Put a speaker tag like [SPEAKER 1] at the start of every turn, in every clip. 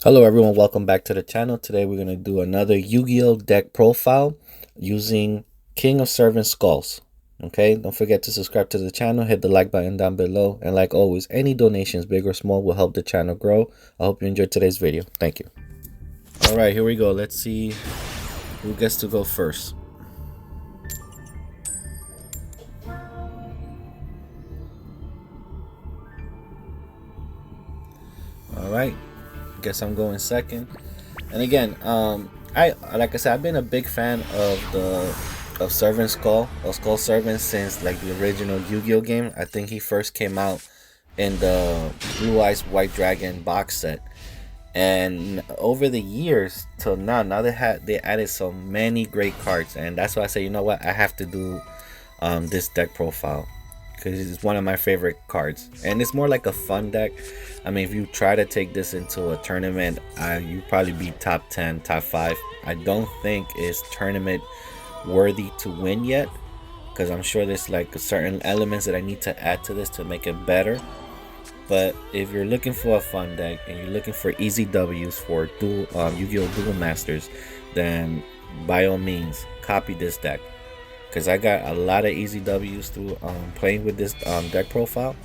[SPEAKER 1] Hello everyone, welcome back to the channel. Today we're going to do another Yu-Gi-Oh deck profile using King of Servant Skulls. Okay, don't forget to subscribe to the channel, hit the like button down below, and like always, any donations, big or small, will help the channel grow. I hope you enjoyed today's video. Thank you. Alright, here we go. Let's see who gets to go first. Alright, guess I'm going second. And again, like I said, I've been a big fan of Servant Skull, of Skull Servant, since like the original Yu-Gi-Oh game. I think he first came out in the Blue Eyes White Dragon box set, and over the years till now they added so many great cards, and that's why I say, you know what, I have to do this deck profile, because it's one of my favorite cards, and it's more like a fun deck. I mean, if you try to take this into a tournament, you probably be top 10, top 5. I don't think it's tournament worthy to win yet, because I'm sure there's like certain elements that I need to add to this to make it better. But if you're looking for a fun deck and you're looking for easy W's for Yu-Gi-Oh! Duel Masters, then by all means copy this deck, because I got a lot of easy W's through playing with this deck profile,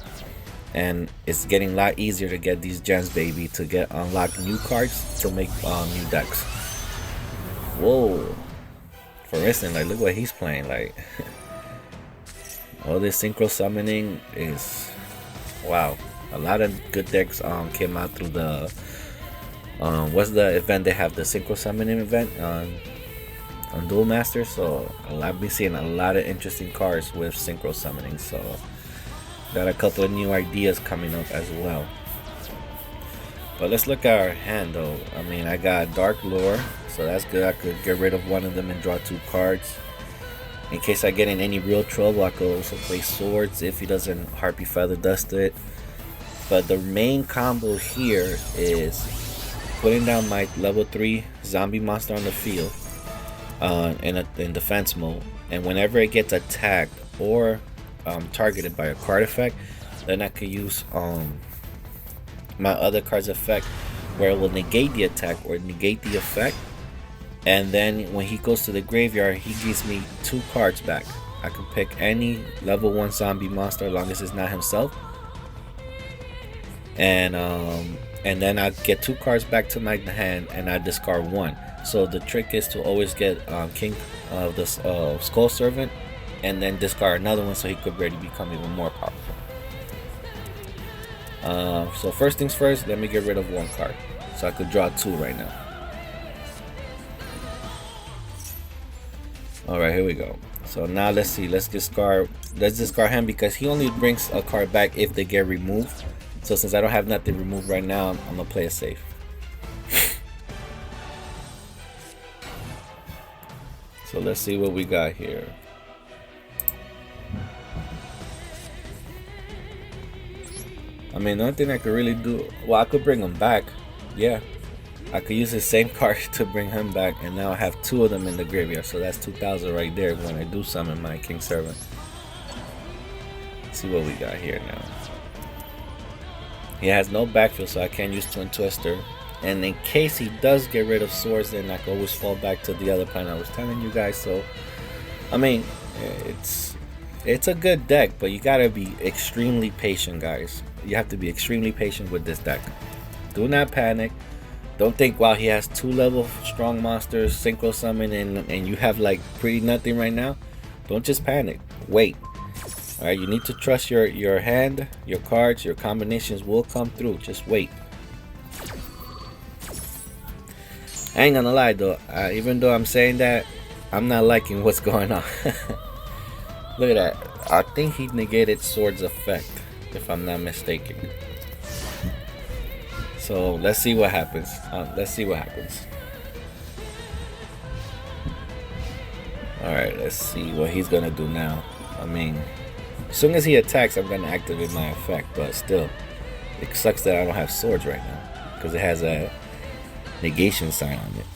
[SPEAKER 1] and it's getting a lot easier to get these gems, baby, to get unlock new cards to make new decks. Whoa! For instance, like, look what he's playing. Like, all this synchro summoning is wow. A lot of good decks came out through the what's the event they have, the synchro summoning event on Duel Masters. So I've been seeing a lot of interesting cards with synchro summoning, so got a couple of new ideas coming up as well. But let's look at our hand though. I mean, I got Dark Lore, so that's good. I could get rid of one of them and draw 2 cards. In case I get in any real trouble, I could also play Swords if he doesn't Harpy Feather Dust it. But the main combo here is putting down my level 3 zombie monster on the field in defense mode, and whenever it gets attacked or targeted by a card effect, then I could use my other card's effect, where it will negate the attack or negate the effect, and then when he goes to the graveyard, he gives me 2 cards back. I can pick any level 1 zombie monster as long as it's not himself, and then I get 2 cards back to my hand, and I discard 1. So the trick is to always get King of the Skull Servant, and then discard another one so he could really become even more powerful. So first things first, let me get rid of 1 card, so I could draw 2 right now. Alright, here we go. So now let's see, let's discard him, because he only brings a card back if they get removed. So since I don't have nothing removed right now, I'm gonna play it safe. So let's see what we got here. I mean, the only thing I could really do, well, I could bring him back. Yeah, I could use the same card to bring him back, and now I have 2 of them in the graveyard. So that's 2,000 right there when I do summon my King Servant. Let's see what we got here now. He has no backfield, so I can't use Twin Twister. And in case he does get rid of Swords, then I can always fall back to the other plan I was telling you guys. So, I mean, it's a good deck, but you gotta be extremely patient, guys. You have to be extremely patient with this deck. Do not panic. Don't think, wow, he has 2 level strong monsters, synchro summon, and you have like pretty nothing right now. Don't just panic. Wait. Alright, you need to trust your hand, your cards, your combinations will come through. Just wait. I ain't gonna lie though, even though I'm saying that, I'm not liking what's going on. Look at that. I think he negated Sword's effect, if I'm not mistaken. So let's see what happens. Alright, let's see what he's gonna do now. I mean, as soon as he attacks, I'm gonna activate my effect, but still, it sucks that I don't have Swords right now, because it has a negation sign on it.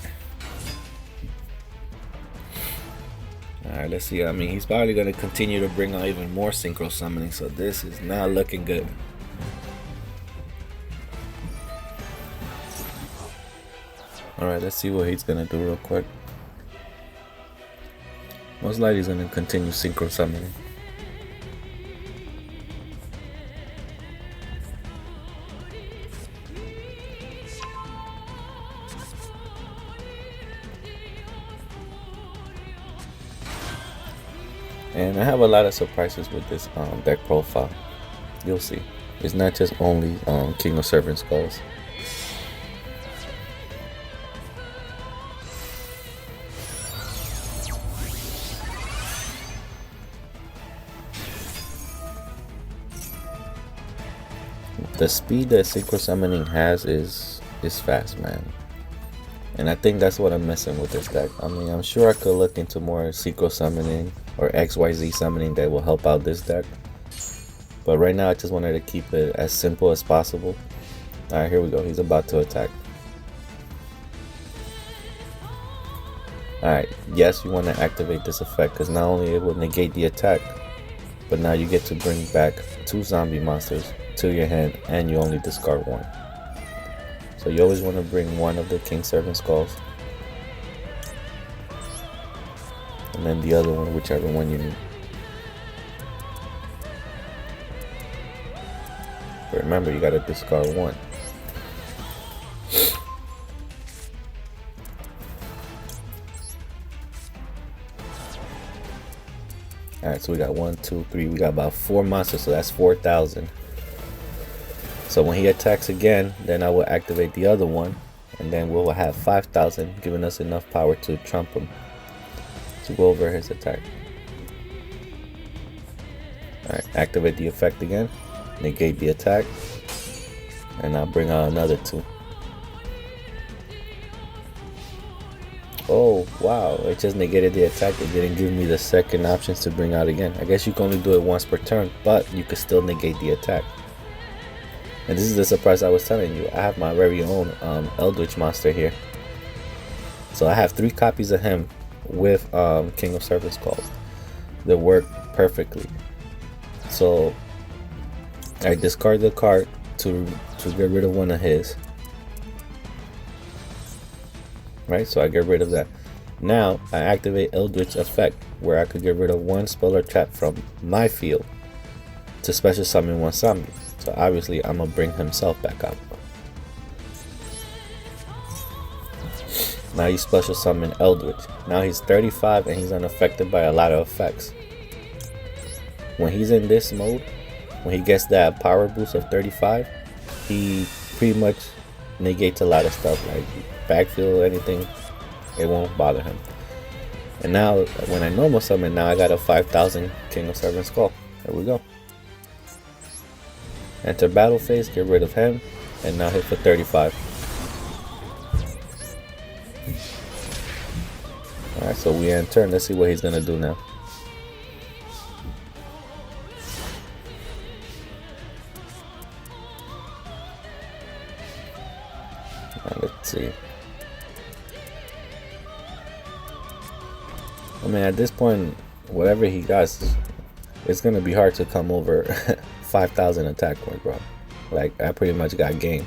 [SPEAKER 1] Alright, let's see. I mean, he's probably going to continue to bring out even more synchro summoning, so this is not looking good. Alright, let's see what he's gonna do real quick. Most likely he's gonna continue synchro summoning. And I have a lot of surprises with this deck profile. You'll see. It's not just only King of Serpent Skulls. The speed that synchro summoning has is fast, man. And I think that's what I'm missing with this deck. I mean, I'm sure I could look into more synchro summoning or XYZ summoning that will help out this deck. But right now I just wanted to keep it as simple as possible. Alright, here we go. He's about to attack. Alright, yes, you want to activate this effect because not only it will negate the attack, but now you get to bring back 2 zombie monsters to your hand and you only discard 1. So you always want to bring 1 of the King Serpent Skulls. And then the other one, whichever one you need. But remember, you gotta discard 1. Alright, so we got 1, 2, 3. We got about 4 monsters, so that's 4,000. So when he attacks again, then I will activate the other one, and then we'll have 5,000, giving us enough power to trump him to go over his attack. Alright, activate the effect again, negate the attack, and I'll bring out another 2. Oh wow, it just negated the attack. It didn't give me the second options to bring out again. I guess you can only do it once per turn, but you could still negate the attack. And this is the surprise I was telling you. I have my very own Eldritch monster here. So I have 3 copies of him with King of Serpent Skulls. They work perfectly. So I discard the card to get rid of one of his. Right, so I get rid of that. Now I activate Eldritch effect, where I could get rid of 1 spell or trap from my field to special summon 1 zombie. So obviously I'm gonna bring himself back up. Now you special summon Eldritch. Now he's 35 and he's unaffected by a lot of effects. When he's in this mode, when he gets that power boost of 35, he pretty much negates a lot of stuff like backfield, anything. It won't bother him. And now when I normal summon, now I got a 5,000 King of Serpent Skull. There we go. Enter battle phase, get rid of him, and now hit for 35. Alright, so we end turn. Let's see what he's gonna do now. Let's see. I mean, at this point, whatever he got, it's gonna be hard to come over 5,000 attack points, bro. Like, I pretty much got game.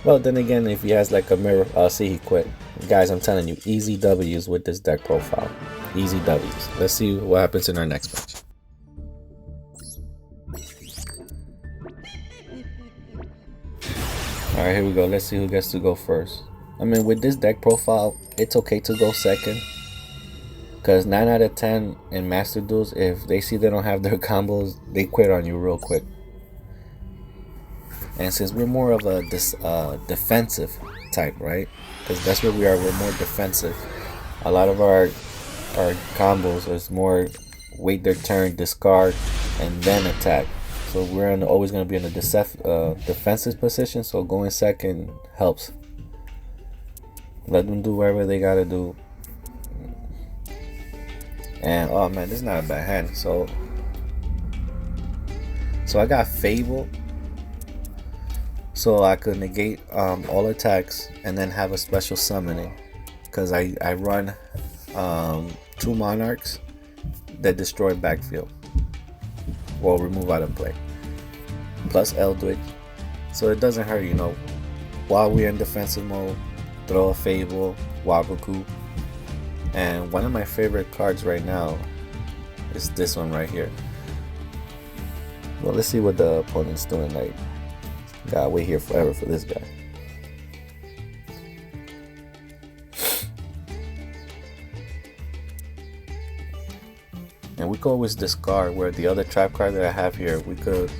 [SPEAKER 1] Well, then again, if he has like a mirror, I'll see he quit. Guys, I'm telling you, easy W's with this deck profile. Easy W's. Let's see what happens in our next match. Alright, here we go. Let's see who gets to go first. I mean, with this deck profile, it's okay to go second. Because 9 out of 10 in Master Duels, if they see they don't have their combos, they quit on you real quick. And since we're more of a defensive type, right? Because that's what we are. We're more defensive. A lot of our combos is more wait their turn, discard, and then attack. So we're always going to be in a defensive position. So going second helps. Let them do whatever they got to do. And oh man, this is not a bad hand. So I got Fable, so I could negate all attacks and then have a special summoning, because I run 2 monarchs that destroy backfield or remove out of play, plus Eldritch, so it doesn't hurt, you know. while we're in defensive mode, throw a Fable, Waboku, and one of my favorite cards right now is this one right here. Well, let's see what the opponent's doing. Like, gotta wait here forever for this guy. And we could always discard, where the other trap card that I have here, we could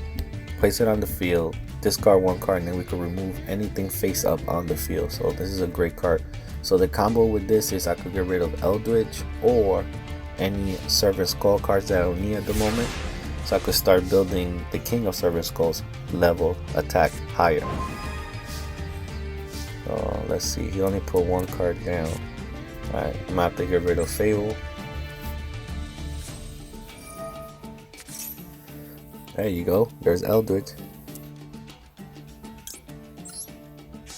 [SPEAKER 1] place it on the field, discard one card, and then we could remove anything face up on the field. So this is a great card. So the combo with this is I could get rid of Eldritch or any Servant Skull cards that I don't need at the moment. So I could start building the King of Servant Skulls level attack higher. So let's see, he only put one card down. Alright, I'm gonna have to get rid of Fable. There you go, there's Eldritch.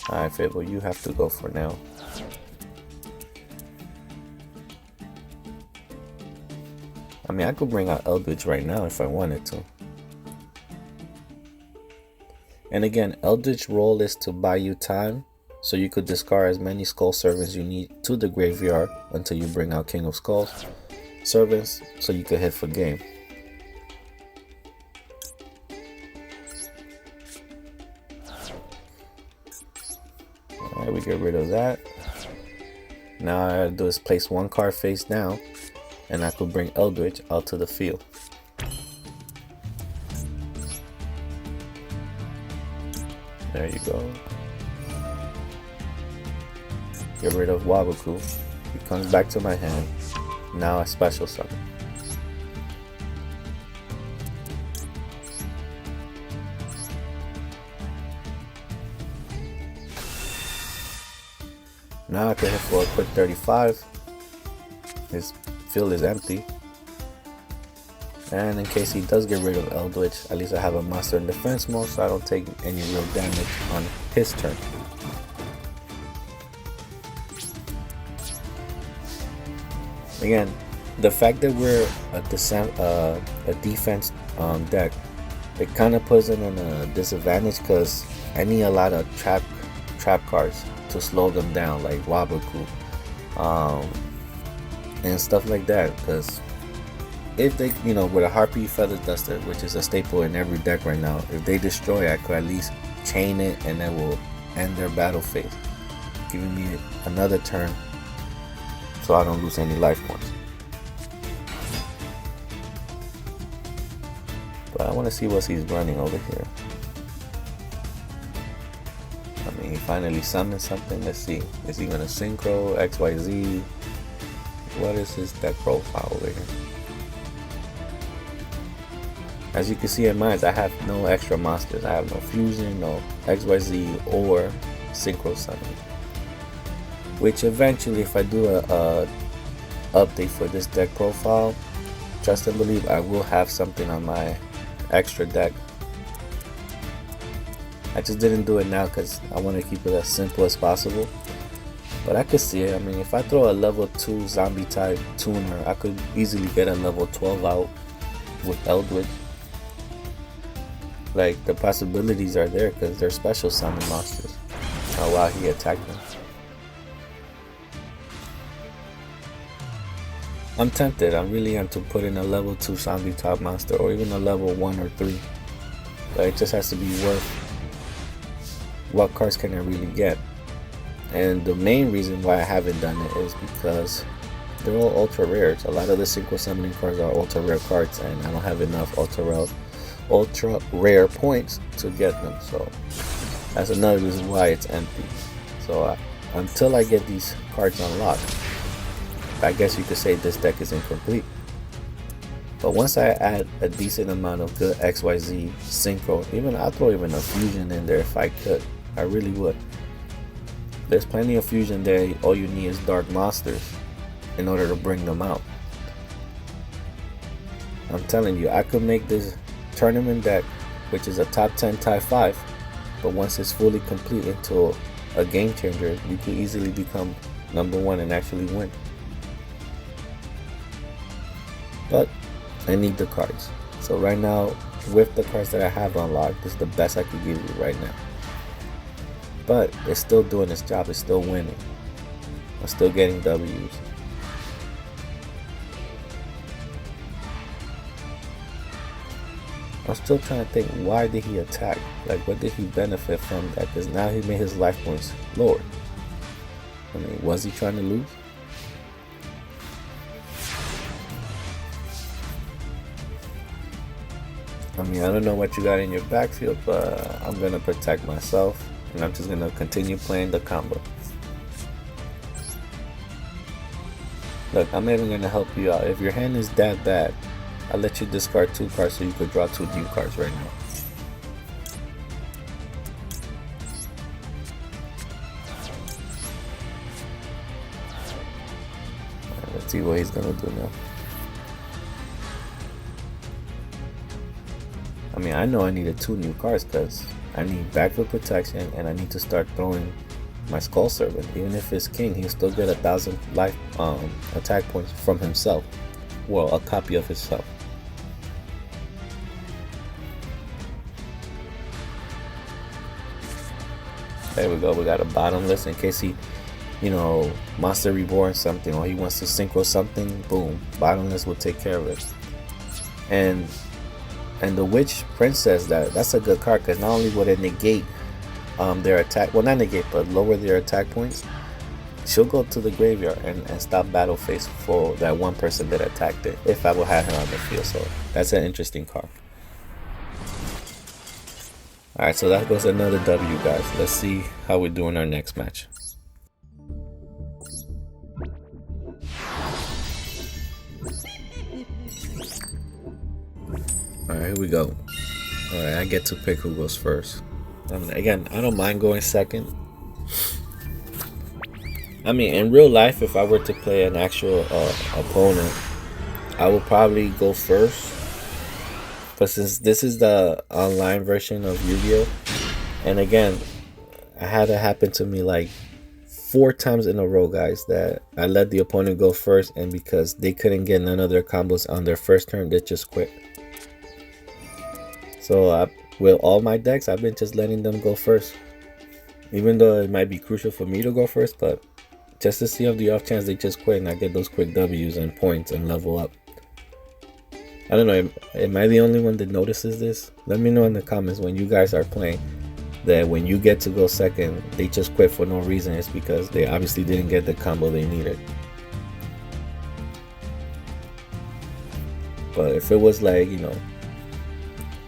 [SPEAKER 1] Alright, Fable, you have to go for now. I mean, I could bring out Eldritch right now if I wanted to. And again, Eldritch role is to buy you time, so you could discard as many Skull Servants you need to the graveyard until you bring out King of Skulls Servants, so you could hit for game. Alright, we get rid of that. Now all I gotta do is place one card face down, and I could bring Eldritch out to the field. There you go. Get rid of Waboku. He comes back to my hand. Now I special summon. Now I can hit for a quick 35. His field is empty. And in case he does get rid of Eldritch, at least I have a monster in defense mode, so I don't take any real damage on his turn. Again, the fact that we're a defense deck, it kind of puts it in a disadvantage because I need a lot of trap cards to slow them down, like Waboku and stuff like that. Because if they, with a Harpy Feather Duster, which is a staple in every deck right now, if they destroy, I could at least chain it and that will end their battle phase, giving me another turn so I don't lose any life points. But I want to see what he's running over here. I mean, he finally summoned something. Let's see. Is he going to Synchro, XYZ? What is his deck profile over here? As you can see in mine, I have no extra monsters. I have no Fusion, no XYZ, or Synchro Summon. Which eventually, if I do a update for this deck profile, trust and believe I will have something on my extra deck. I just didn't do it now because I want to keep it as simple as possible. But I could see it. I mean, if I throw a level 2 zombie type tuner, I could easily get a level 12 out with Eldritch. Like, the possibilities are there because they're special summon monsters. Oh wow, he attacked them. I'm tempted. I really am to put in a level 2 zombie type monster or even a level 1 or 3. But it just has to be worth what cards can I really get. And the main reason why I haven't done it is because they're all ultra rares. A lot of the synchro summoning cards are ultra rare cards, and I don't have enough ultra rare points to get them. So that's another reason why it's empty. So until I get these cards unlocked, I guess you could say this deck is incomplete. But once I add a decent amount of good XYZ synchro, I'll throw even a fusion in there if I could. I really would. There's plenty of fusion there. All you need is dark monsters in order to bring them out. I'm telling you, I could make this tournament deck, which is a top 10 tie 5, but once it's fully complete into a game changer, you could easily become number 1 and actually win. But I need the cards. So right now, with the cards that I have unlocked, this is the best I could give you right now. but it's still doing its job. It's still winning. I'm still getting W's. I'm still trying to think, why did he attack? Like, what did he benefit from that? Because now he made his life points lower. I mean, was he trying to lose? I mean, I don't know what you got in your backfield, but I'm going to protect myself. And I'm just going to continue playing the combo. Look, I'm even going to help you out. If your hand is that bad, I'll let you discard 2 cards so you could draw 2 new cards right now. Right, let's see what he's gonna do now. I mean, I know I needed 2 new cards because I need backfield protection and I need to start throwing my Skull Servant. Even if it's king, he'll still get 1,000 life attack points from himself. Well, a copy of himself. There we go, we got a bottomless in case he, you know, Monster Reborn something or he wants to synchro something, boom, bottomless will take care of it. And the Witch Princess, that's a good card because not only would it negate their attack, well not negate, but lower their attack points, she'll go to the graveyard and stop battle phase for that one person that attacked it if I will have her on the field. So that's an interesting card. Alright, so that goes another W, guys. Let's see how we do in our next match. Alright, here we go. Alright, I get to pick who goes first. Again, I don't mind going second. I mean, in real life, if I were to play an actual opponent, I would probably go first. But since this is the online version of Yu-Gi-Oh, and again, I had it happen to me like 4 times in a row, guys, that I let the opponent go first, and because they couldn't get none of their combos on their first turn, they just quit. So with all my decks, I've been just letting them go first, even though it might be crucial for me to go first, but just to see on the off chance they just quit and I get those quick W's and points and level up. I don't know, am I the only one that notices this? Let me know in the comments when you guys are playing that when you get to go second, they just quit for no reason. It's because they obviously didn't get the combo they needed. But if it was like, you know,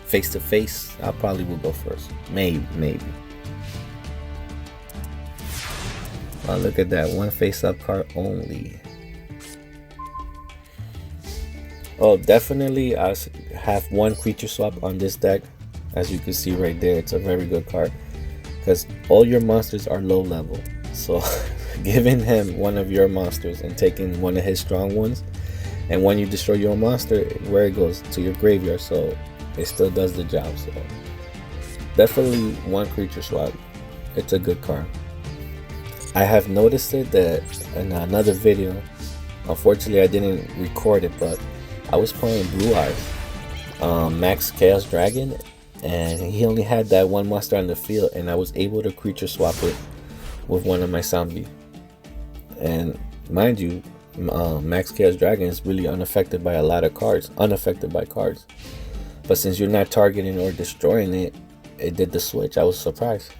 [SPEAKER 1] face to face, I probably would go first. Maybe. Oh, look at that, 1 face up card only. Oh, definitely I have 1 creature swap on this deck. As you can see right there, it's a very good card because all your monsters are low level. So giving him one of your monsters and taking one of his strong ones, and when you destroy your monster, where it goes to your graveyard, so it still does the job. So definitely 1 creature swap. It's a good card. I have noticed it that in another video, unfortunately I didn't record it, but I was playing Blue Eyes, Max Chaos Dragon, and he only had that 1 monster on the field, and I was able to creature swap it with one of my zombie. And mind you, Max Chaos Dragon is really unaffected by a lot of cards, unaffected by cards. But since you're not targeting or destroying it, it did the switch. I was surprised.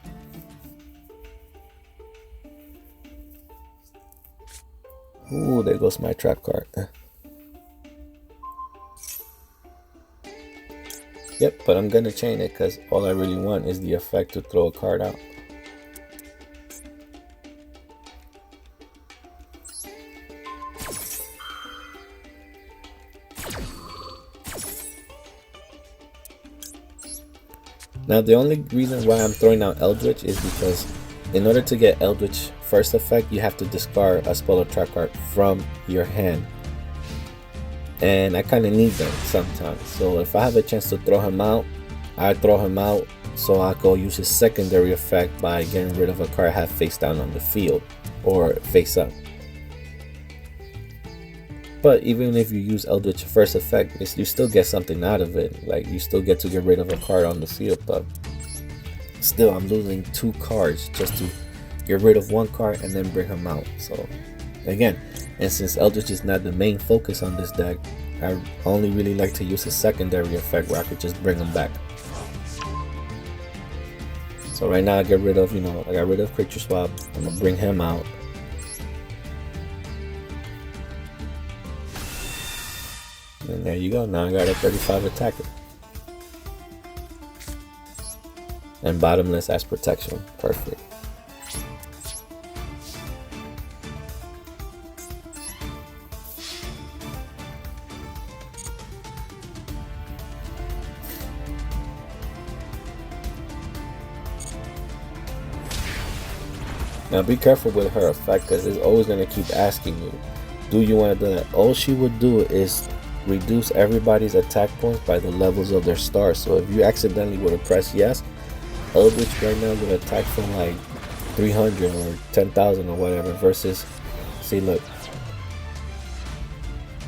[SPEAKER 1] Ooh, there goes my trap card. Yep, but I'm gonna chain it because all I really want is the effect to throw a card out. Now the only reason why I'm throwing out Eldritch is because in order to get Eldritch first effect, you have to discard a spell or trap card from your hand. And I kind of need them sometimes. So if I have a chance to throw him out, I throw him out so I go use his secondary effect by getting rid of a card I have face down on the field or face up. But even if you use Eldritch first effect, you still get something out of it. Like you still get to get rid of a card on the field. But still I'm losing 2 cards just to get rid of 1 card and then bring him out. So again, and since Eldritch is not the main focus on this deck, I only really like to use a secondary effect where I could just bring him back. So right now I get rid of, I got rid of Creature Swap. I'm gonna bring him out. And there you go. Now I got a 35 attacker. And Bottomless as protection. Perfect. Now be careful with her effect, because it's always going to keep asking you, do you want to do that? All she would do is reduce everybody's attack points by the levels of their stars. So if you accidentally would have pressed yes, Eldritch right now would attack from like 300 or 10,000 or whatever, versus, see, look,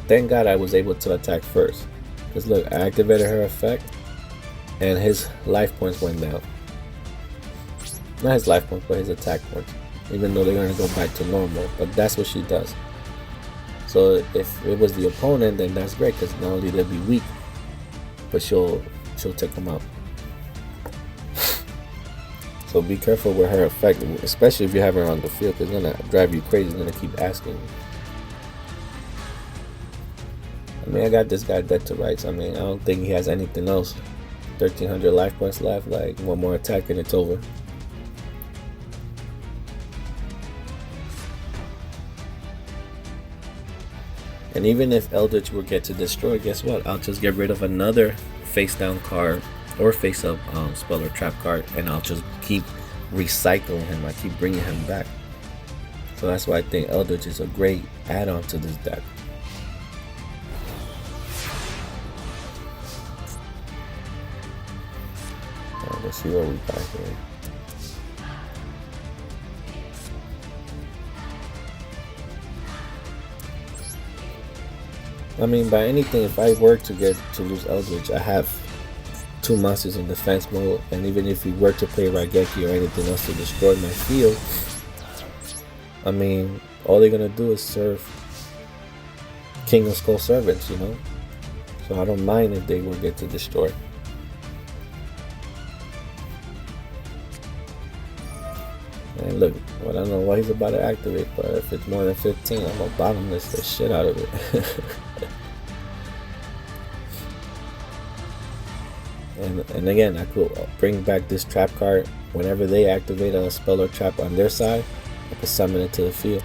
[SPEAKER 1] thank God I was able to attack first, because look, I activated her effect and his life points went down. Not his life points, but his attack points, even though they're going to go back to normal. But that's what she does. So if it was the opponent, then that's great, because not only they'll be weak, but she'll take them out. So be careful with her effect, especially if you have her on the field, because it's going to drive you crazy. It's going to keep asking you. I mean, I got this guy dead to rights. I mean, I don't think he has anything else. 1,300 life points left, like 1 more attack and it's over. And even if Eldritch will get to destroy, guess what? I'll just get rid of another face down card or face up spell or trap card, and I'll just keep recycling him. I keep bringing him back. So that's why I think Eldritch is a great add-on to this deck. Alright, let's see what we got here. I mean, by anything, if I were to lose Eldritch, I have 2 monsters in defense mode, and even if we were to play Raigeki or anything else to destroy my field, I mean, all they're gonna do is serve King of Skull Servants, So I don't mind if they will get to destroy. And look, well, I don't know what he's about to activate, but if it's more than 15, I'm gonna bottomless the shit out of it. And again, I could bring back this trap card whenever they activate a spell or trap on their side. I could summon it to the field.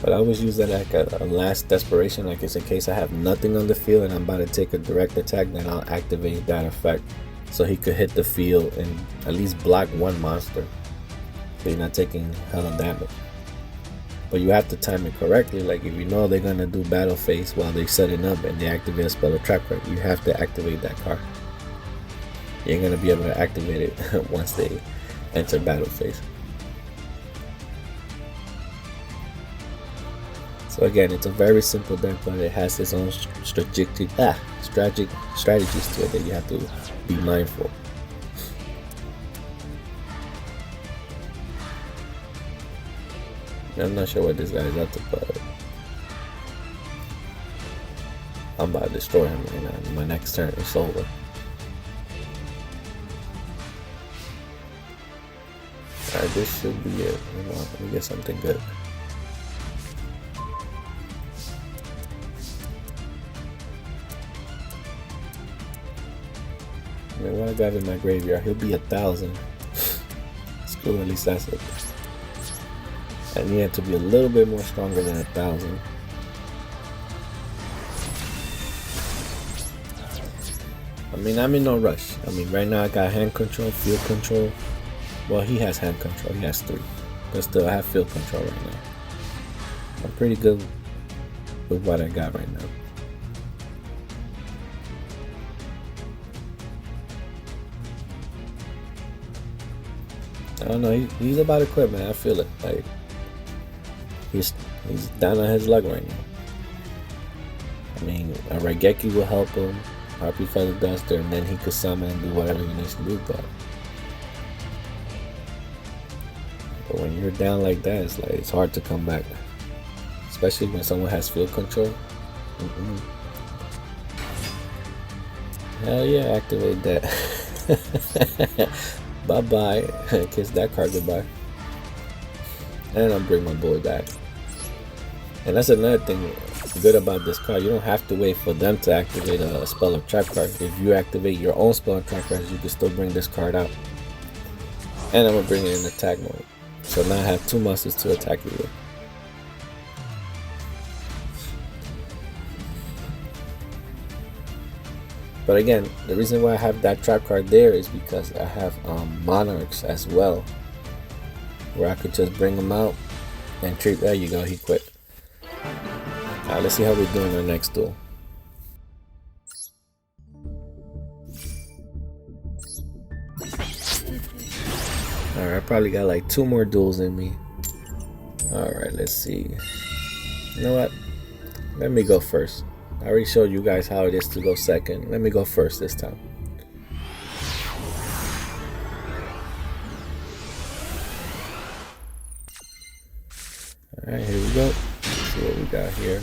[SPEAKER 1] But I always use that like a last desperation, like it's in case I have nothing on the field and I'm about to take a direct attack, then I'll activate that effect so he could hit the field and at least block 1 monster, so you're not taking hella damage. But you have to time it correctly. Like if you know they're gonna do battle phase while they're setting up and they activate a spell or trap card, you have to activate that card. You ain't gonna be able to activate it once they enter battle phase. So again, it's a very simple deck, but it has its own strategic strategies to it that you have to be mindful. I'm not sure what this guy is up to, but I'm about to destroy him right now. My next turn is over. Alright, this should be it. Let me get something good. I mean, what I got in my graveyard, he'll be 1,000. Screw, at least that's it. I need it to be a little bit more stronger than 1,000. I mean, I'm in no rush. I mean, right now I got hand control, field control. Well, he has hand control. He has 3. But still, I have field control right now. I'm pretty good with what I got right now. I don't know. He's about to quit, man. I feel it. Like he's down on his luck right now. I mean, A Raigeki will help him, Harpy Feather Duster, and then he could summon and do whatever he needs to do. But when you're down like that, it's hard to come back, especially when someone has field control. Hell yeah, activate that. Bye bye. Kiss that card goodbye. And I'll bring my boy back. And that's another thing good about this card. You don't have to wait for them to activate a spell or trap card. If you activate your own spell or trap cards, you can still bring this card out. And I'm gonna bring it in attack mode. So now I have 2 monsters to attack you with. But again, the reason why I have that trap card there is because I have monarchs as well, where I could just bring them out and treat. There you go, he quit. Alright, let's see how we do in our next duel. Alright, I probably got like 2 more duels in me. Alright, let's see. You know what? Let me go first. I already showed you guys how it is to go second. Let me go first this time. Alright, here we go. Let's see what we got here.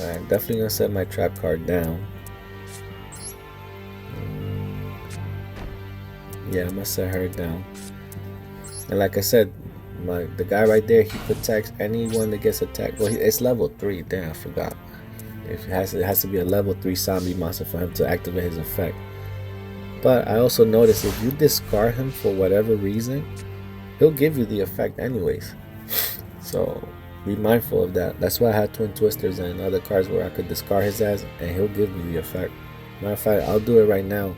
[SPEAKER 1] Alright, definitely gonna set my trap card down. Yeah, I'm gonna set her down. And like I said, the guy right there, he protects anyone that gets attacked. Well, it's level 3. Damn, I forgot. It has to be a level 3 zombie monster for him to activate his effect. But I also noticed if you discard him for whatever reason, he'll give you the effect anyways. So be mindful of that. That's why I had Twin Twisters and other cards where I could discard his ass and he'll give me the effect. Matter of fact, I'll do it right now.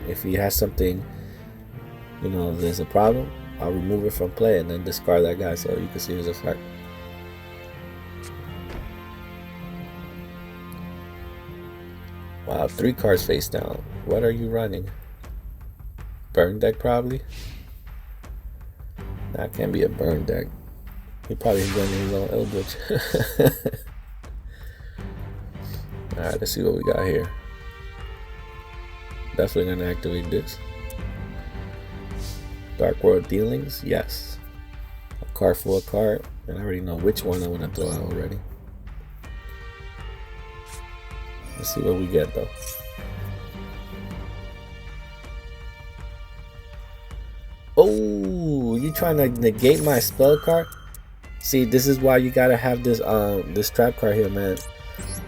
[SPEAKER 1] If he has something, you know, there's a problem, I'll remove it from play and then discard that guy so you can see his effect. Wow, 3 cards face down. What are you running? Burn deck probably? That can't be a burn deck. He probably is running his own Eldritch. Alright, let's see what we got here. Definitely gonna activate this. Dark World Dealings, yes. A card for a card, and I already know which one I want to throw out already. Let's see what we get though. Oh, you trying to negate my spell card? See, this is why you gotta have this this trap card here, man.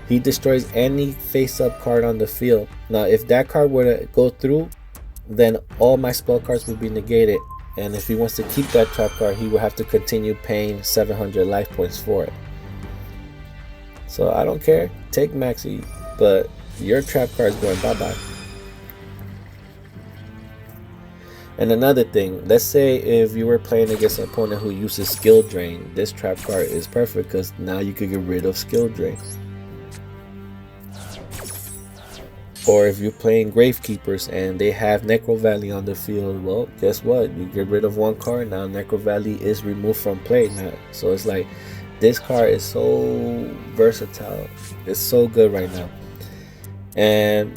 [SPEAKER 1] He destroys any face-up card on the field. Now, if that card were to go through, then all my spell cards would be negated, and if he wants to keep that trap card, he will have to continue paying 700 life points for it. So I don't care, take Maxi, but your trap card is going bye-bye. And another thing, let's say if you were playing against an opponent who uses skill drain, this trap card is perfect because now you can get rid of skill drain. Or if you're playing Gravekeepers and they have Necro Valley on the field, well, guess what? You get rid of 1 card, now Necro Valley is removed from play now. So it's like, this card is so versatile. It's so good right now.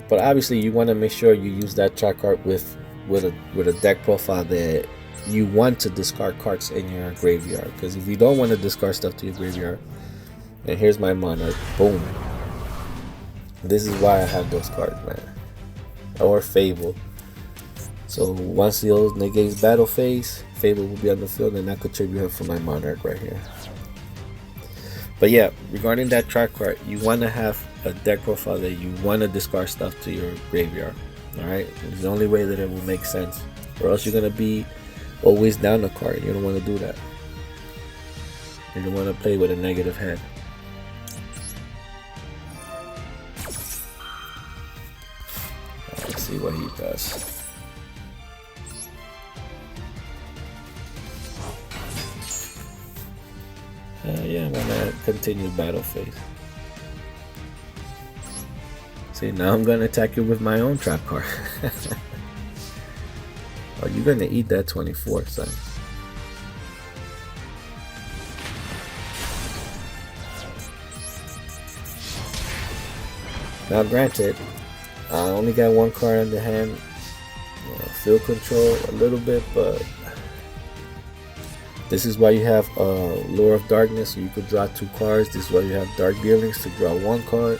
[SPEAKER 1] But obviously you want to make sure you use that trap card with a deck profile that you want to discard cards in your graveyard. Because if you don't want to discard stuff to your graveyard, and here's my Monarch, boom. This is why I have those cards, man. Or Fable. So once he negates battle phase, Fable will be on the field, and I could tribute him for my Monarch right here. But yeah, regarding that trap card, you want to have a deck profile that you want to discard stuff to your graveyard. Alright, it's the only way that it will make sense, or else you're gonna be always down a card. You don't want to do that. You don't want to play with a negative hand. Let's see what he does. Yeah, I'm gonna continue battle phase. See, now I'm gonna attack you with my own trap card. Oh, you're gonna eat that 24, son. Now granted, I only got one card in the hand. Field control a little bit, but this is why you have Lure of Darkness, so you could draw 2 cards. This is why you have Dark Dealings to draw 1 card.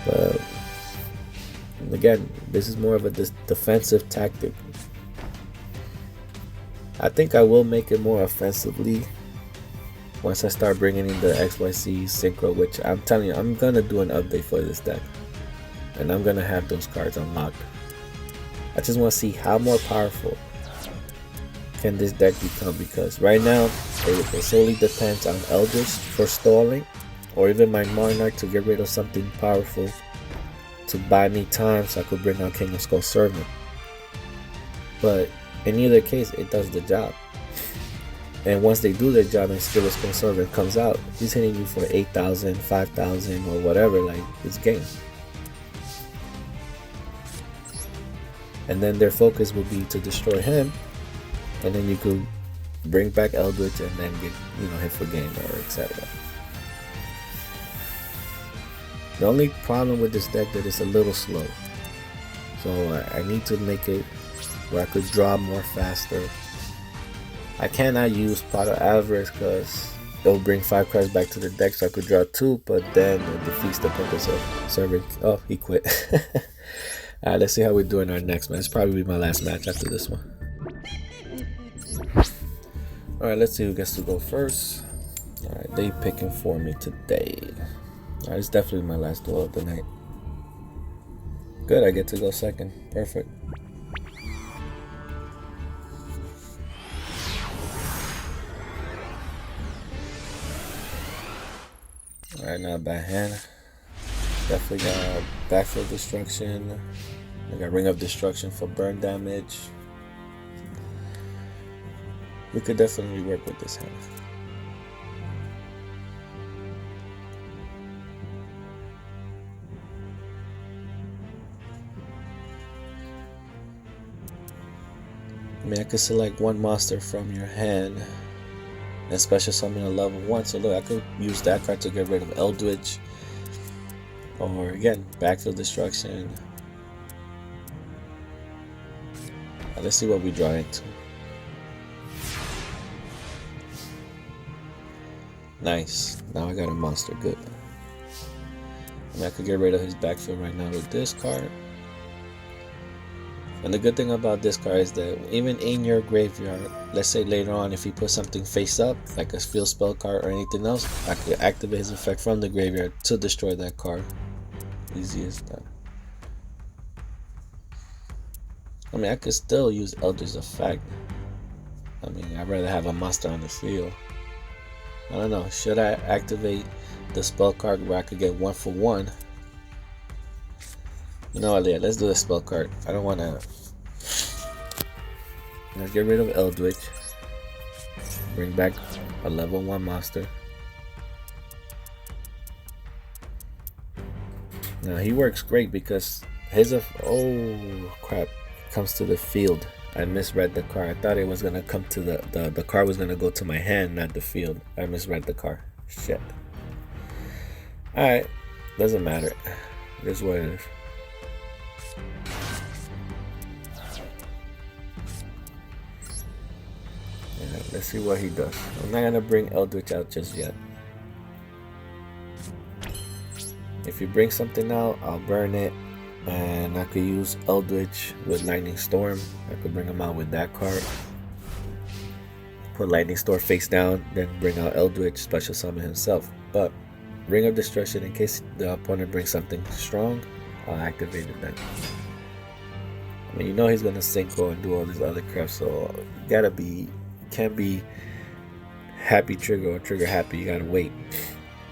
[SPEAKER 1] But again, this is more of a defensive tactic. I think I will make it more offensively once I start bringing in the XYZ Synchro, which I'm telling you, I'm gonna do an update for this deck, and I'm gonna have those cards unlocked. I just want to see how more powerful can this deck become, because right now it solely depends on Eldritch for stalling, or even my Monarch to get rid of something powerful to buy me time so I could bring out King of Skull Servant. But in either case, it does the job. And once they do their job and King of Skull Servant comes out, he's hitting you for 8,000, 5,000 or whatever, like it's game. And then their focus will be to destroy him, and then you could bring back Eldritch and then get, hit for game or etc. The only problem with this deck that it's a little slow, so I need to make it where I could draw more faster. I cannot use Pot of Avarice because it'll bring 5 cards back to the deck, so I could draw 2, but then it defeats the purpose of serving. Oh, he quit. Alright, let's see how we do in our next match. It's probably my last match after this one. Alright, let's see who gets to go first. Alright, they picking for me today. Alright, it's definitely my last duel of the night. Good, I get to go second. Perfect. Alright, not bad hand. Definitely got Backfield Destruction. I got Ring of Destruction for burn damage. We could definitely work with this hand. I mean, I could select 1 monster from your hand and special summon a level 1. So look, I could use that card to get rid of Eldritch. Or again, Backfield Destruction. Let's see what we draw into. Nice. Now I got a monster. Good. I mean, I could get rid of his backfield right now with this card. And the good thing about this card is that even in your graveyard, let's say later on if he puts something face up, like a field spell card or anything else, I could activate his effect from the graveyard to destroy that card. Easy as that. I mean, I could still use Eldritch effect. I mean, I'd rather have a monster on the field. I don't know, should I activate the spell card where I could get 1 for 1? You know what, yeah, let's do the spell card. I don't want to. Let's get rid of Eldritch. Bring back a level 1 monster. Now he works great because his oh crap, comes to the field. I misread the card. I thought it was gonna come to the card was gonna go to my hand, not the field. I misread the card. Shit. Alright, doesn't matter. It is what it is. Yeah, let's see what he does. I'm not gonna bring Eldritch out just yet. If you bring something out, I'll burn it. And I could use Eldritch with Lightning Storm. I could bring him out with that card. Put Lightning Storm face down, then bring out Eldritch, special summon himself. But Ring of Destruction, in case the opponent brings something strong, I'll activate it then. I mean, you know he's gonna synchro and do all this other crap, so you gotta be, can't be happy trigger or trigger happy. You gotta wait.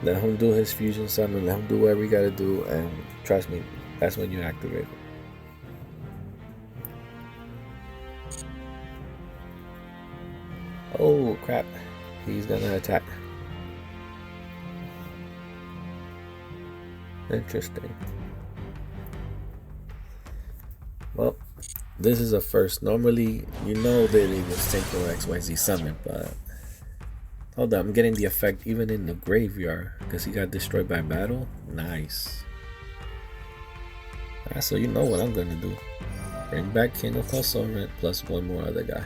[SPEAKER 1] Let him do his fusion summon, let him do whatever he gotta do, and trust me, that's when you activate it. Oh crap, he's gonna attack. Interesting. Well, this is a first. Normally, you know they leave a sync or XYZ summon, but Hold up, I'm getting the effect even in the graveyard because he got destroyed by battle. Nice. Alright, so you know what I'm gonna do. Bring back King of Consorant plus one more other guy.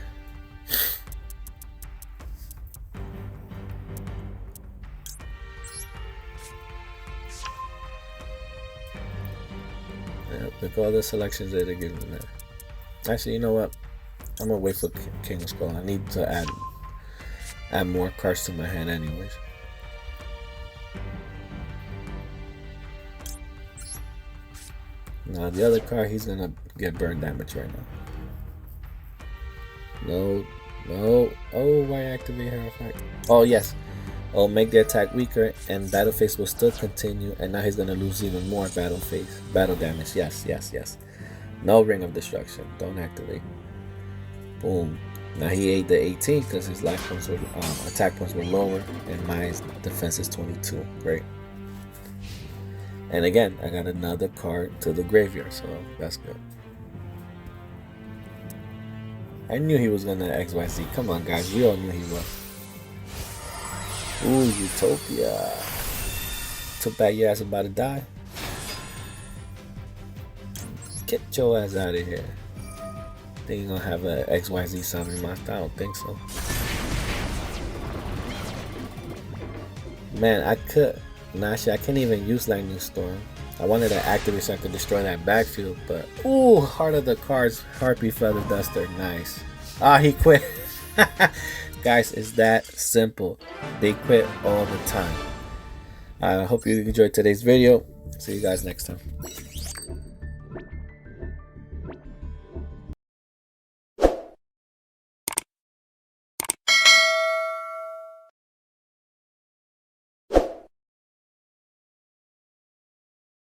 [SPEAKER 1] Yep, look all the selections that they're giving there. Actually, you know what? I'm gonna wait for King of Skull. I need to add more cards to my hand anyways. Now the other card, he's gonna get burn damage right now. No, no. Oh, why activate her effect? Oh yes. Oh, make the attack weaker and battle phase will still continue, and now he's gonna lose even more battle damage. Yes, yes, yes. No Ring of Destruction. Don't activate. Boom. Now he ate the 18 because his life points were attack points were lower, and my defense is 22. Great. And again, I got another card to the graveyard, so that's good. I knew he was gonna XYZ. Come on, guys, we all knew he was. Ooh, Utopia. Too bad your ass about to die. Get your ass out of here. Think you're gonna have a XYZ summon monster? I don't think so. Man, I could. Nah, actually, I can't even use Lightning Storm. I wanted to activate so I could destroy that backfield, but ooh, Heart of the Cards, Harpy Feather Duster, nice. Ah, he quit. Guys, it's that simple. They quit all the time. I hope you enjoyed today's video. See you guys next time.